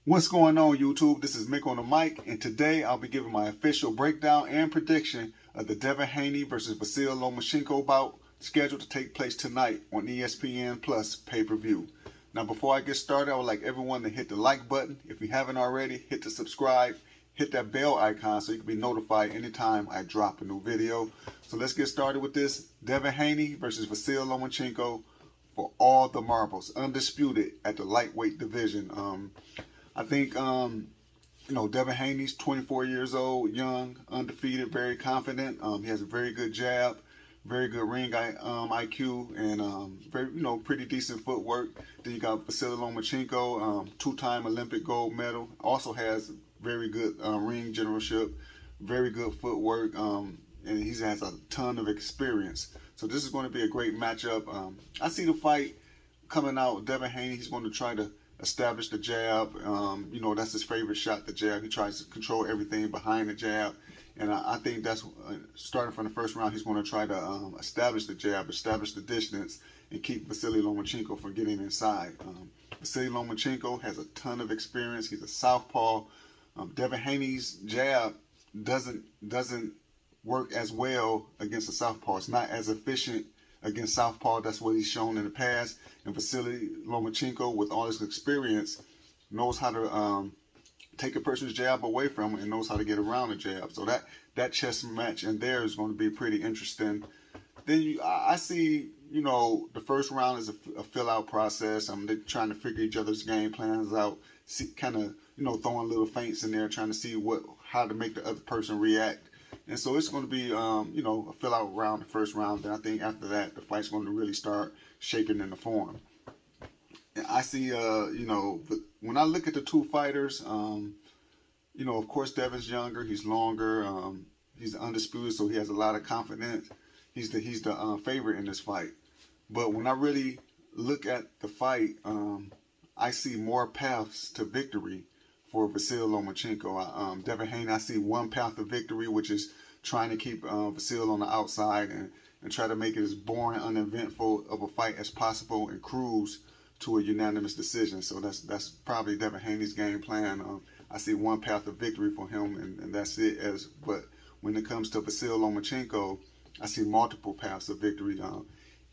What's going on, YouTube? This is Mick on the mic, and today I'll be giving my official breakdown and prediction of the Devin Haney versus Vasyl Lomachenko bout scheduled to take place tonight on ESPN Plus pay-per-view. Now, before I get started, I would like everyone to hit the like button. If you haven't already, hit the subscribe, hit that bell icon so you can be notified anytime I drop a new video. So let's get started with this. Devin Haney versus Vasyl Lomachenko for all the marbles, undisputed at the lightweight division. I think, Devin Haney's 24 years old, young, undefeated, very confident. He has a very good jab, very good ring IQ, and very, pretty decent footwork. Then you got Vasyl Lomachenko, two-time Olympic gold medal, also has very good ring generalship, very good footwork, and he has a ton of experience. So this is going to be a great matchup. I see the fight coming out. Devin Haney, he's going to try to establish the jab. That's his favorite shot, the jab. He tries to control everything behind the jab. And I think that's, starting from the first round, he's going to try to establish the jab, establish the distance, and keep Vasyl Lomachenko from getting inside. Vasyl Lomachenko has a ton of experience. He's a southpaw. Devin Haney's jab doesn't work as well against a southpaw. It's not as efficient against southpaw. That's what he's shown in the past. And Vasyl Lomachenko, with all his experience, knows how to take a person's jab away from him and knows how to get around the jab. So that chess match in there is going to be pretty interesting. Then I see, the first round is a fill-out process. They're trying to figure each other's game plans out, see, kind of, throwing little feints in there, trying to see how to make the other person react. And so it's going to be, a fill-out round, the first round. Then I think after that, the fight's going to really start shaping into form. And I see, when I look at the two fighters, of course, Devin's younger, he's longer, he's undisputed, so he has a lot of confidence. He's the favorite in this fight. But when I really look at the fight, I see more paths to victory for Vasyl Lomachenko. Devin Haney, I see one path to victory, which is trying to keep Vasyl on the outside and try to make it as boring, uneventful of a fight as possible and cruise to a unanimous decision. So that's probably Devin Haney's game plan. I see one path of victory for him, and that's it. But when it comes to Vasyl Lomachenko, I see multiple paths of victory.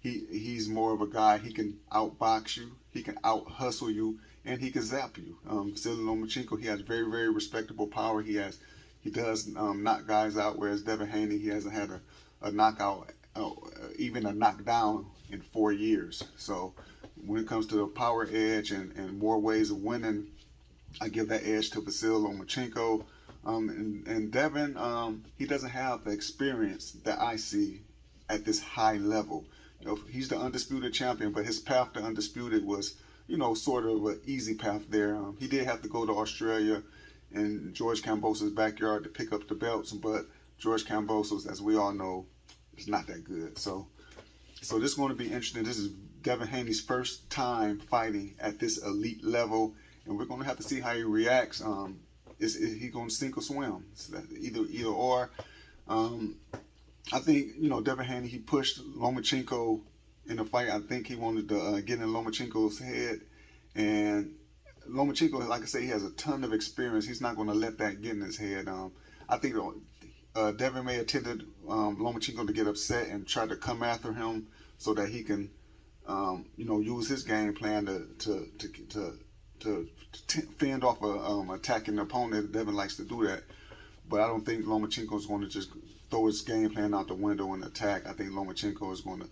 He's more of a guy, he can outbox you, he can out-hustle you, and he can zap you. Vasyl Lomachenko, he has very, very respectable power. He does knock guys out, whereas Devin Haney, he hasn't had a knockout, even a knockdown in 4 years. So when it comes to the power edge and more ways of winning, I give that edge to Vasyl Lomachenko. And Devin, he doesn't have the experience that I see at this high level. He's the undisputed champion, but his path to undisputed was, sort of an easy path there. He did have to go to Australia and George Kambosos' backyard to pick up the belts, but George Kambosos, as we all know, is not that good. So this is going to be interesting. This is Devin Haney's first time fighting at this elite level, and we're going to have to see how he reacts. Is he going to sink or swim? So either or. I think, Devin Haney, he pushed Lomachenko in the fight. I think he wanted to get in Lomachenko's head. And Lomachenko, like I say, he has a ton of experience. He's not going to let that get in his head. I think Devin may have tempted Lomachenko to get upset and try to come after him so that he can, use his game plan to fend off a attacking opponent. Devin likes to do that. But I don't think Lomachenko is going to just throw his game plan out the window and attack. I think Lomachenko is going to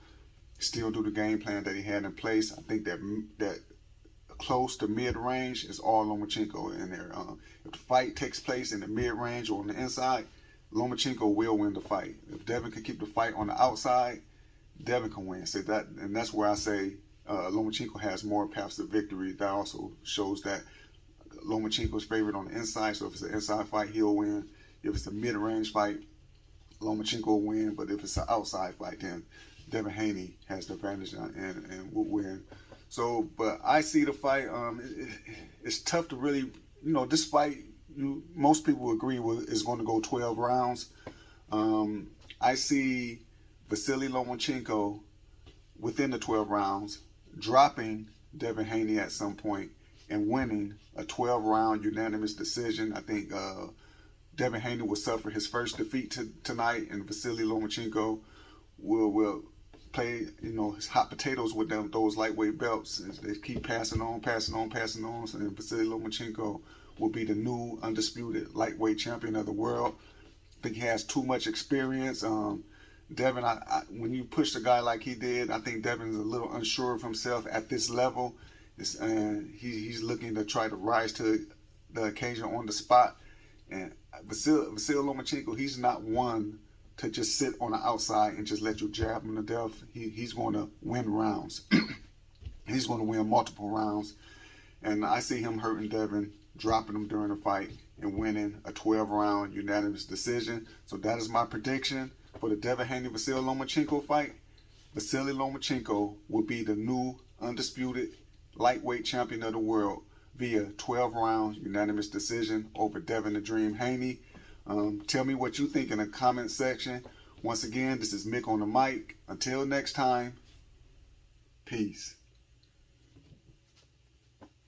still do the game plan that he had in place. I think that close to mid-range is all Lomachenko in there. If the fight takes place in the mid-range or on the inside, Lomachenko will win the fight. If Devin can keep the fight on the outside, Devin can win. So that's where I say Lomachenko has more paths to victory. That also shows that Lomachenko's favorite on the inside. So if it's an inside fight, he'll win. If it's a mid-range fight, Lomachenko will win. But if it's an outside fight, then Devin Haney has the advantage and will win. So, but I see the fight. It's tough to really, this fight, most people agree with, is going to go 12 rounds. I see Vasyl Lomachenko within the 12 rounds dropping Devin Haney at some point and winning a 12-round unanimous decision. I think Devin Haney will suffer his first defeat tonight, and Vasyl Lomachenko will play, his hot potatoes with those lightweight belts. As they keep passing on, and Vasyl Lomachenko will be the new undisputed lightweight champion of the world. I think he has too much experience. Devin, when you push a guy like he did, I think Devin's a little unsure of himself at this level. He's looking to try to rise to the occasion on the spot. And Vasyl Lomachenko, he's not one to just sit on the outside and just let you jab him to death. He's going to win rounds. He's going to win multiple rounds. And I see him hurting Devin, dropping him during the fight, and winning a 12-round unanimous decision. So that is my prediction for the Devin Haney-Vasyl Lomachenko fight. Vasyl Lomachenko will be the new undisputed lightweight champion of the world via 12-round unanimous decision over Devin the Dream Haney. Tell me what you think in the comment section. Once again, this is Mick on the mic. Until next time, peace.